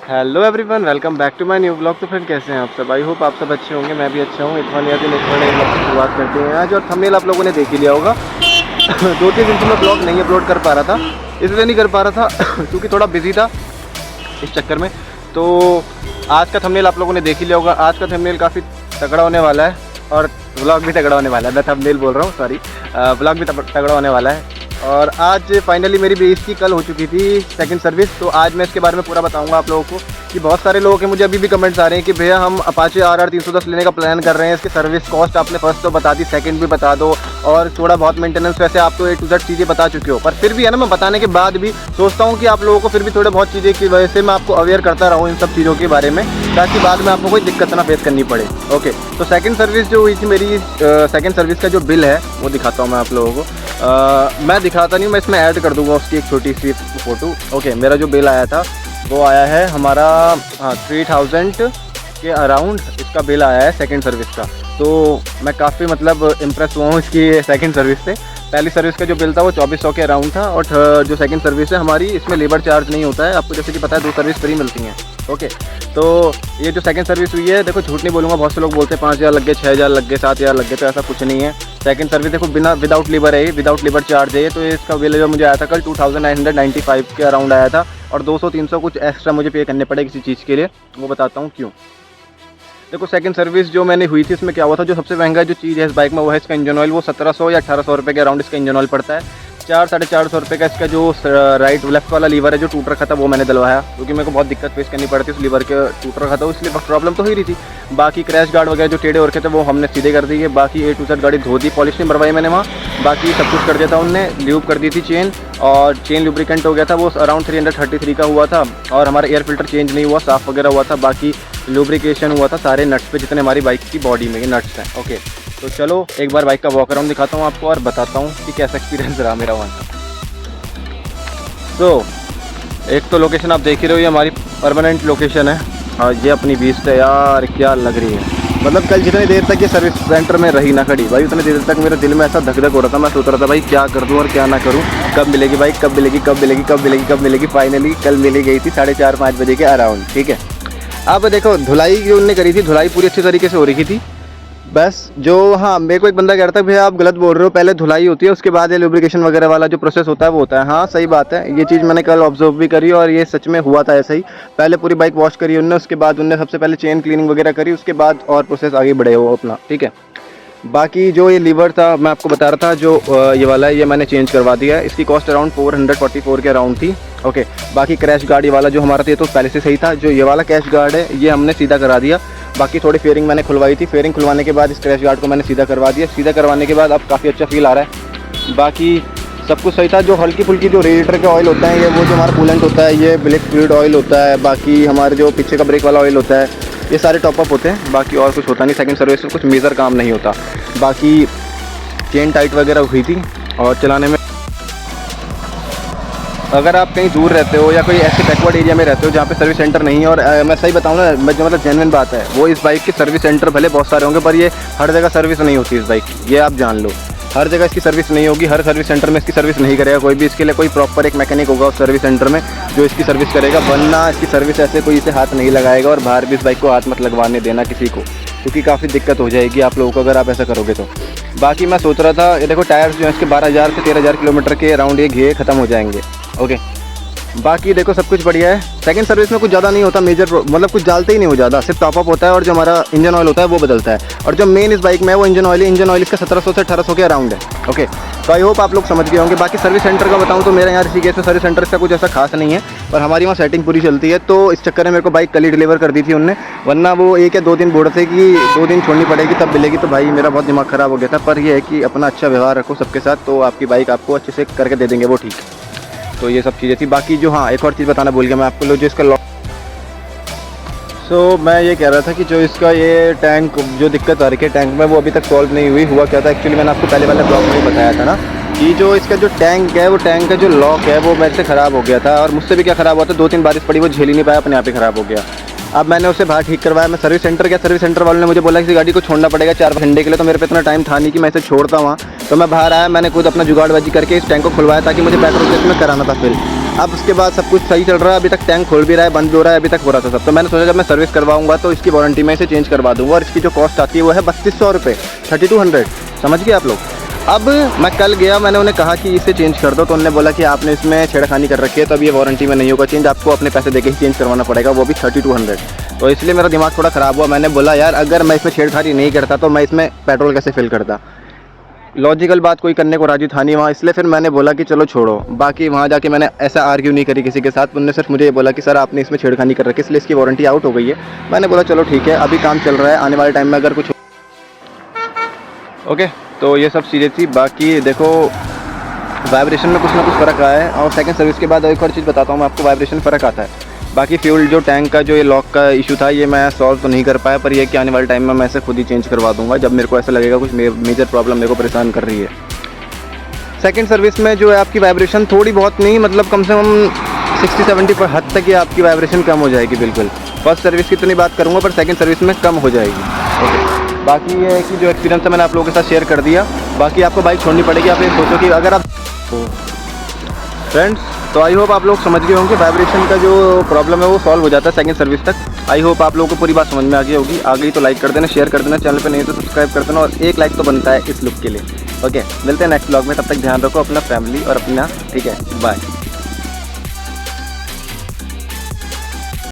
Hello everyone, welcome back to my new blog. तो friend कैसे हैं आप सब? आई होप आप सब अच्छे होंगे, मैं भी अच्छा हूँ। इतना नया दिन एक ब्लॉग की शुरुआत करते हैं आज। और थंबनेल आप लोगों ने देख ही लिया होगा। 2-3 दिन से मैं ब्लॉग नहीं अपलोड कर पा रहा था, इसलिए नहीं कर पा रहा था क्योंकि थोड़ा बिजी था इस चक्कर में। तो आज का थंबनेल आप लोगों ने देख ही लिया होगा। आज का थंबनेल काफ़ी तगड़ा होने वाला है और व्लॉग भी तगड़ा होने वाला है। मैं थंबनेल बोल रहा हूँ, सॉरी, व्लॉग भी तगड़ा होने वाला है। और आज फाइनली मेरी बेइज्जती कल हो चुकी थी सेकंड सर्विस, तो आज मैं इसके बारे में पूरा बताऊंगा आप लोगों को। कि बहुत सारे लोगों के मुझे अभी भी कमेंट्स आ रहे हैं कि भैया हम अपाचे RR 310 लेने का प्लान कर रहे हैं, इसकी सर्विस कॉस्ट आपने फर्स्ट तो बता दी, सेकंड भी बता दो, और थोड़ा बहुत मेंटेनेंस वैसे आप तो A to Z चीज़ें बता चुके हो। पर फिर भी है ना, मैं बताने के बाद भी सोचता हूँ कि आप लोगों को फिर भी थोड़े बहुत चीज़ें की वजह से मैं आपको अवेयर करता रहूँ इन सब चीज़ों के बारे में, ताकि बाद में आपको कोई दिक्कत ना फेस करनी पड़े। ओके, तो सेकंड सर्विस जो हुई थी मेरी, सेकंड सर्विस का जो बिल है वो दिखाता हूँ मैं आप लोगों को। मैं दिखाता नहीं हूँ, मैं इसमें ऐड कर दूँगा उसकी एक छोटी सी फ़ोटो। ओके, मेरा जो बिल आया था वो आया है हमारा 3000 के अराउंड इसका बिल आया है सेकंड सर्विस का। तो मैं काफ़ी मतलब इम्प्रेस हुआ हूँ इसकी सेकंड सर्विस से। पहली सर्विस का जो बिल था वो 2400 के अराउंड था, और जो सेकंड सर्विस है हमारी, इसमें लेबर चार्ज नहीं होता है आपको, जैसे कि पता है 2 सर्विस फ्री मिलती हैं। ओके, तो ये जो सेकंड सर्विस हुई है, देखो झूठ नहीं बोलूँगा, बहुत से लोग बोलते हैं 5000 लग गए, 6000 लग गए, 7000 लग गए, तो ऐसा कुछ नहीं है। सेकंड सर्विस देखो बिना विदाउट लेबर है, विदाउट लेबर चार्ज है। तो इसका बिल जो मुझे आया था कल 2995 के अराउंड आया था, और 200-300 कुछ एक्स्ट्रा मुझे पे करने पड़े किसी चीज़ के लिए, वो बताता हूँ क्यों। देखो सेकंड सर्विस जो मैंने हुई थी इसमें क्या हुआ था, जो सबसे महंगा जो चीज़ है इस बाइक में वो है इसका इंजन ऑयल। वो 1700 या 1800 रुपये के अराउंड इसका इंजन ऑयल पड़ता है। 400-450 रुपये का इसका जो राइट लेफ्ट वाला लीवर है जो टूट रखा था वो मैंने डलवाया, क्योंकि मेरे को बहुत दिक्कत फेस करनी पड़ती थी, उस लीवर के टूट रखा था, इसलिए प्रॉब्लम तो हो ही रही थी। बाकी क्रैश गार्ड वगैरह जो टेढ़े हो रखे थे वो हमने सीधे कर दिए। बाकी A to Z गाड़ी धो दी, पॉलिश नहीं भरवाई मैंने वहाँ, बाकी सब कुछ कर दिया था उनने। ल्यूब कर दी थी चेन, और चेन लुब्रिकेंट हो गया था, वो अराउंड 333 का हुआ था। और हमारा एयर फिल्टर चेंज नहीं हुआ, साफ़ वगैरह हुआ था। बाकी लुब्रिकेशन हुआ था सारे नट्स पे, जितने हमारी बाइक की बॉडी में नट्स हैं। ओके, तो चलो एक बार बाइक का वॉक अराउंड दिखाता हूँ आपको और बताता हूँ कि कैसा एक्सपीरियंस रहा मेरा वहाँ का। तो एक तो लोकेशन आप देख ही रहे हो, ये हमारी परमानेंट लोकेशन है, और ये अपनी बीच है यार, क्या लग रही है। मतलब कल जितनी देर तक ये सर्विस सेंटर में रही ना खड़ी भाई, उतनी देर तक मेरे दिल में ऐसा धक धक हो रहा था। मैं सोच रहा था भाई क्या कर दूँ और क्या ना करूँ, कब मिलेगी बाइक, कब मिलेगी, कब मिलेगी, कब मिलेगी, कब मिलेगी। फाइनली कल मिली गई थी 4:30-5 बजे के अराउंड। ठीक है, अब देखो धुलाई जो उन्होंने करी थी, धुलाई पूरी अच्छी तरीके से हो रही थी। बस जो, हाँ, मेरे को एक बंदा कह रहा था भैया आप गलत बोल रहे हो, पहले धुलाई होती है उसके बाद ये लुब्रिकेशन वगैरह वाला जो प्रोसेस होता है वो होता है। हाँ सही बात है, ये चीज़ मैंने कल ऑब्जर्व भी करी, और ये सच में हुआ था ऐसा ही। पहले पूरी बाइक वॉश करी उनने, उसके बाद उनने सबसे पहले चेन क्लीनिंग वगैरह करी, उसके बाद और प्रोसेस आगे बढ़े वो अपना। ठीक है, बाकी जो ये लीवर था मैं आपको बता रहा था, जो ये वाला है ये मैंने चेंज करवा दिया है। इसकी कॉस्ट अराउंड 444 के अराउंड थी। ओके, बाकी क्रैश गार्ड ये वाला जो हमारा था ये तो पहले से सही था। जो ये वाला क्रैश गार्ड है ये हमने सीधा करा दिया। बाकी थोड़ी फेयरिंग मैंने खुलवाई थी, फेयरिंग खुलवाने के बाद इस क्रैश गार्ड को मैंने सीधा करवा दिया। सीधा करवाने के बाद अब काफ़ी अच्छा फील आ रहा है। बाकी सब कुछ सही था। जो हल्की फुल्की जो रेडिएटर के ऑयल होता है, ये वो जो हमारा कूलेंट होता है, ये ब्लैक फ्लूइड ऑयल होता है। बाकी हमारे जो पीछे का ब्रेक वाला ऑयल होता है, ये सारे टॉपअप होते हैं, बाकी और कुछ होता नहीं। सेकंड सर्विस में कुछ मेजर काम नहीं होता। बाकी चेन टाइट वगैरह हुई थी, और चलाने में अगर आप कहीं दूर रहते हो या कोई ऐसे बैकवर्ड एरिया में रहते हो जहाँ पे सर्विस सेंटर नहीं है, और मैं सही बताऊँ ना, जो मतलब जेन्युइन बात है, वो इस बाइक के सर्विस सेंटर भले बहुत सारे होंगे, पर ये हर जगह सर्विस नहीं होती इस बाइक की, ये आप जान लो। हर जगह इसकी सर्विस नहीं होगी, हर सर्विस सेंटर में इसकी सर्विस नहीं करेगा कोई भी। इसके लिए कोई प्रॉपर एक मैकेनिक होगा उस सर्विस सेंटर में जो इसकी सर्विस करेगा, वरना इसकी सर्विस ऐसे कोई इसे हाथ नहीं लगाएगा। और बाहर भी इस बाइक को हाथ मत लगवाने देना किसी को, क्योंकि काफ़ी दिक्कत हो जाएगी आप लोगों को अगर आप ऐसा करोगे तो। बाकी मैं सोच रहा था, ये देखो टायर्स जो है इसके 12000 से 13000 किलोमीटर के अराउंड ये घिए ख़त्म हो जाएंगे। ओके, बाकी देखो सब कुछ बढ़िया है। सेकंड सर्विस में कुछ ज़्यादा नहीं होता मेजर, मतलब कुछ डालते ही नहीं हो ज़्यादा, सिर्फ टॉपअप होता है और जो हमारा इंजन ऑयल होता है वो बदलता है। और जो मेन इस बाइक में है वो इंजन ऑयल इसका 1700 से 1800 के अराउंड है। ओके, तो आई होप आप लोग समझ गए होंगे। बाकी सर्विस सेंटर का बताऊँ तो मेरे यहाँ ऋषिकेश में सर्विस सेंटर का कुछ ऐसा खास नहीं है, पर हमारी वहाँ सेटिंग पूरी चलती है। तो इस चक्कर में मेरे को बाइक कल ही डिलीवर कर दी थी उनने, वरना वो 1 या 2 दिन बोल रहे थे कि 2 दिन छोड़नी पड़ेगी तब मिलेगी। तो भाई मेरा बहुत दिमाग ख़राब हो गया था। पर यह है कि अपना अच्छा व्यवहार रखो सबके साथ, तो आपकी बाइक आपको अच्छे से करके दे देंगे वो, ठीक है। तो ये सब चीज़ें थी। बाकी जो, हाँ, एक और चीज़ बताना भूल गया मैं आपको, लो जो इसका लॉक, मैं ये कह रहा था कि जो इसका ये टैंक जो दिक्कत आ रही है टैंक में, वो अभी तक सॉल्व नहीं हुई। हुआ क्या था एक्चुअली, मैंने आपको पहले वाले ब्लॉग में ही बताया था ना कि जो इसका जो टैंक है, वो टैंक का जो लॉक है वो मेरे से ख़राब हो गया था। और मुझसे भी क्या ख़राब हुआ था, 2-3 बारिश पड़ी, वो झेल ही नहीं पाया, अपने आप ही ख़राब हो गया। अब मैंने उसे बाहर ठीक करवाया, मैं सर्विस सेंटर गया, सर्विस सेंटर वालों ने मुझे बोला कि गाड़ी को छोड़ना पड़ेगा 4 घंटे के लिए, तो मेरे पे इतना टाइम था नहीं कि मैं इसे छोड़ता वहाँ। तो मैं बाहर आया, मैंने खुद अपना जुगाड़बाजी करके इस टैंक को खुलवाया ताकि मुझे पेट्रोल के इसमें कराना था फिल। अब उसके बाद सब कुछ सही चल रहा है, अभी तक टैंक खुल भी रहा है, बंद भी हो रहा है, अभी तक हो रहा था सब। तो मैंने सोचा जब मैं सर्विस करवाऊंगा तो इसकी वारंटी में इसे चेंज करवा दूंगा, और इसकी जो कॉस्ट आती है वो है 3200 रुपये, 3200, समझ गए आप लोग। अब मैं कल गया, मैंने उन्हें कहा कि इसे चेंज कर दो, तो उन्होंने बोला कि आपने इसमें छेड़खानी कर रखी है तो अब ये वारंटी में नहीं होगा चेंज, आपको अपने पैसे देके ही चेंज करवाना पड़ेगा, वो भी 3200। तो इसलिए मेरा दिमाग थोड़ा ख़राब हुआ। मैंने बोला यार अगर मैं इसमें छेड़खानी नहीं करता तो मैं इसमें पेट्रोल कैसे फिल करता। लॉजिकल बात कोई करने को राजी था नहीं वहाँ, इसलिए फिर मैंने बोला कि चलो छोड़ो। बाकी वहाँ जाके मैंने ऐसा आर्ग्यू नहीं करी किसी के साथ, उन्होंने सिर्फ मुझे ये बोला कि सर आपने इसमें छेड़खानी कर रखी है इसलिए इसकी वारंटी आउट हो गई है। मैंने बोला चलो ठीक है, अभी काम चल रहा है, आने वाले टाइम में अगर कुछ ओके। तो ये सब चीज़ें थी। बाकी देखो वाइब्रेशन में कुछ ना कुछ फ़र्क आया है, और सेकंड सर्विस के बाद एक और चीज़ बताता हूँ मैं आपको, वाइब्रेशन फ़र्क आता है। बाकी फ्यूल जो टैंक का जो ये लॉक का इशू था ये मैं सॉल्व तो नहीं कर पाया, पर ये कि आने वाले टाइम में मैं इसे खुद ही चेंज करवा दूंगा जब मेरे को ऐसा लगेगा कुछ मेजर प्रॉब्लम मेरे को परेशान कर रही है। सेकंड सर्विस में जो है आपकी वाइब्रेशन थोड़ी बहुत नहीं, मतलब कम से कम 60-70 पर हद तक ये आपकी वाइब्रेशन कम हो जाएगी बिल्कुल। फर्स्ट सर्विस की तो नहीं बात करूँगा, पर सेकंड सर्विस में कम हो जाएगी। ओके, बाकी ये है कि जो एक्सपीरियंस है मैंने आप लोगों के साथ शेयर कर दिया। बाकी आपको बाइक छोड़नी पड़ेगी, आप ये सोचो कि अगर आप फ्रेंड्स, तो आई होप आप लोग समझ गए होंगे वाइब्रेशन का जो प्रॉब्लम है वो सॉल्व हो जाता है सेकंड सर्विस तक। आई होप आप लोगों को पूरी बात समझ में आ गई होगी। आ गई तो लाइक कर देना, शेयर कर देना, चैनल पे नहीं तो सब्सक्राइब कर देना, और एक लाइक तो बनता है इस लुक के लिए। ओके, मिलते हैं नेक्स्ट ब्लॉग में, तब तक ध्यान रखो अपना, फैमिली और अपना, ठीक है, बाय।